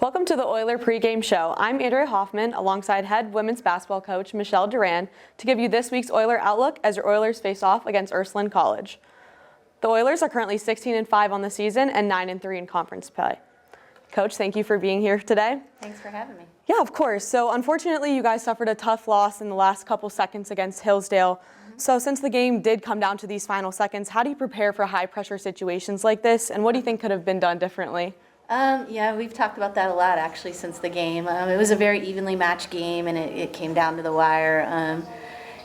Welcome to the Oiler pregame show. I'm Andrea Hoffman alongside head women's basketball coach Michele Durand to give you this week's Oiler outlook as your Oilers face off against Ursuline College. The Oilers are currently 16-5 on the season and 9-3 in conference play. Coach, thank you for being here today. Thanks for having me. Yeah, of course. So unfortunately, you guys suffered a tough loss in the last couple seconds against Hillsdale. So since the game did come down to these final seconds, how do you prepare for high pressure situations like this? And what do you think could have been done differently? Yeah, we've talked about that a lot actually since the game. It was a very evenly matched game and it came down to the wire.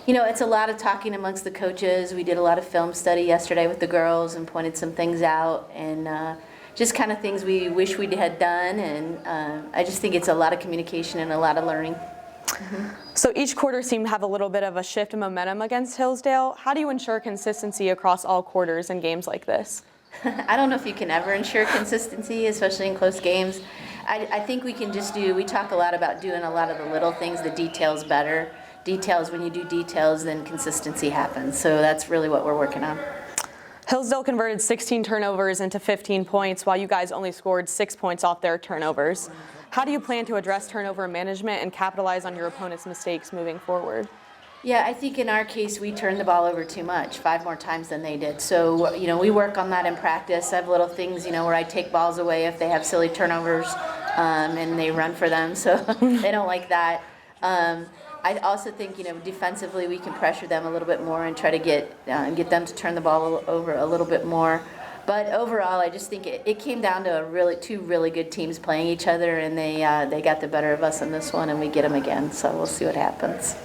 It's a lot of talking amongst the coaches. We did a lot of film study yesterday with the girls and pointed some things out and just kind of things we wish we had done. And I just think it's a lot of communication and a lot of learning. So each quarter seemed to have a little bit of a shift in momentum against Hillsdale. How do you ensure consistency across all quarters in games like this? I don't know if you can ever ensure consistency, especially in close games. I think we can just we talk a lot about doing a lot of the little things, the details better. Details, when you do details, then consistency happens. So that's really what we're working on. Hillsdale converted 16 turnovers into 15 points, while you guys only scored 6 points off their turnovers. How do you plan to address turnover management and capitalize on your opponent's mistakes moving forward? Yeah, I think in our case, we turned the ball over too much, 5 more times than they did. So, we work on that in practice. I have little things, where I take balls away if they have silly turnovers and they run for them. So they don't like that. I also think, defensively we can pressure them a little bit more and try to get them to turn the ball over a little bit more. But overall, I just think it came down to two really good teams playing each other, and they got the better of us in this one, and we get them again. So we'll see what happens.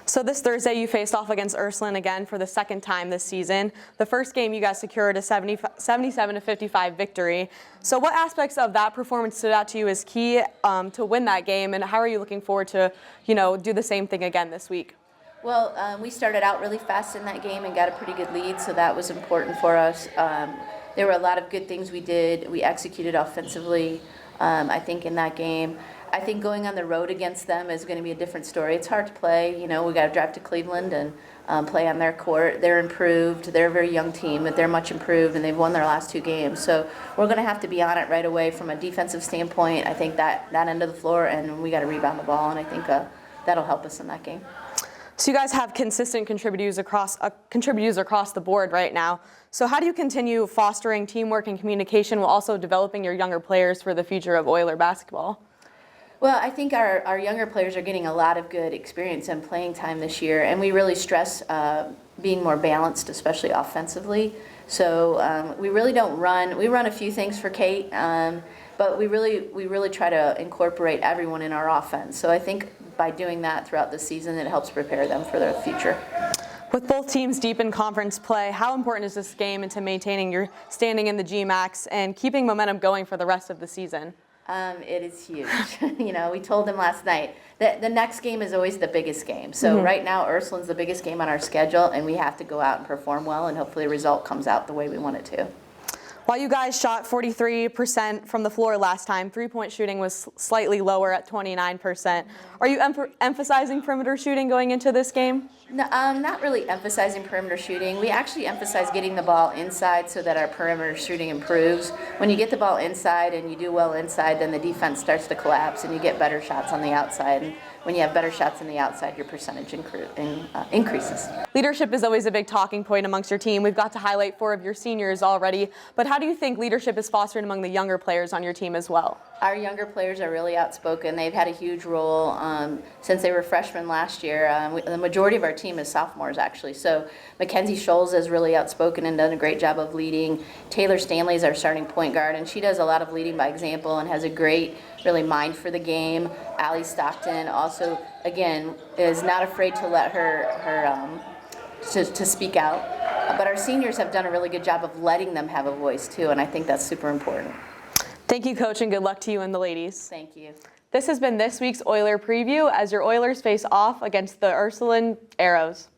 So this Thursday, you faced off against Ursuline again for the second time this season. The first game, you guys secured a 77-55 victory. So what aspects of that performance stood out to you as key to win that game, and how are you looking forward to, do the same thing again this week? Well, we started out really fast in that game and got a pretty good lead, so that was important for us. There were a lot of good things we did. We executed offensively, I think, in that game. I think going on the road against them is going to be a different story. It's hard to play. We got to drive to Cleveland and play on their court. They're improved. They're a very young team, but they're much improved, and they've won their last 2 games. So we're going to have to be on it right away from a defensive standpoint. I think that end of the floor, and we got to rebound the ball, and I think that'll help us in that game. So you guys have consistent contributors across the board right now. So how do you continue fostering teamwork and communication while also developing your younger players for the future of Oiler basketball? Well, I think our younger players are getting a lot of good experience and playing time this year, and we really stress being more balanced, especially offensively. So we really don't run. We run a few things for Kate, but we really try to incorporate everyone in our offense. So I think by doing that throughout the season, it helps prepare them for their future. With both teams deep in conference play, how important is this game into maintaining your standing in the GMAX and keeping momentum going for the rest of the season? It is huge. We told them last night that the next game is always the biggest game. So right now, Ursuline's the biggest game on our schedule, and we have to go out and perform well, and hopefully the result comes out the way we want it to. While you guys shot 43% from the floor last time, three-point shooting was slightly lower at 29%. Are you emphasizing perimeter shooting going into this game? No, not really emphasizing perimeter shooting. We actually emphasize getting the ball inside so that our perimeter shooting improves. When you get the ball inside and you do well inside, then the defense starts to collapse and you get better shots on the outside. And when you have better shots on the outside, your percentage increases. Leadership is always a big talking point amongst your team. We've got to highlight 4 of your seniors already, but how do you think leadership is fostered among the younger players on your team as well? Our younger players are really outspoken. They've had a huge role since they were freshmen last year. The majority of our team is sophomores, actually. So Mackenzie Scholes is really outspoken and done a great job of leading. Taylor Stanley is our starting point guard, and she does a lot of leading by example and has a great, really, mind for the game. Allie Stockton also, again, is not afraid to let to speak out. But our seniors have done a really good job of letting them have a voice, too, and I think that's super important. Thank you, Coach, and good luck to you and the ladies. Thank you. This has been this week's Oiler Preview as your Oilers face off against the Ursuline Arrows.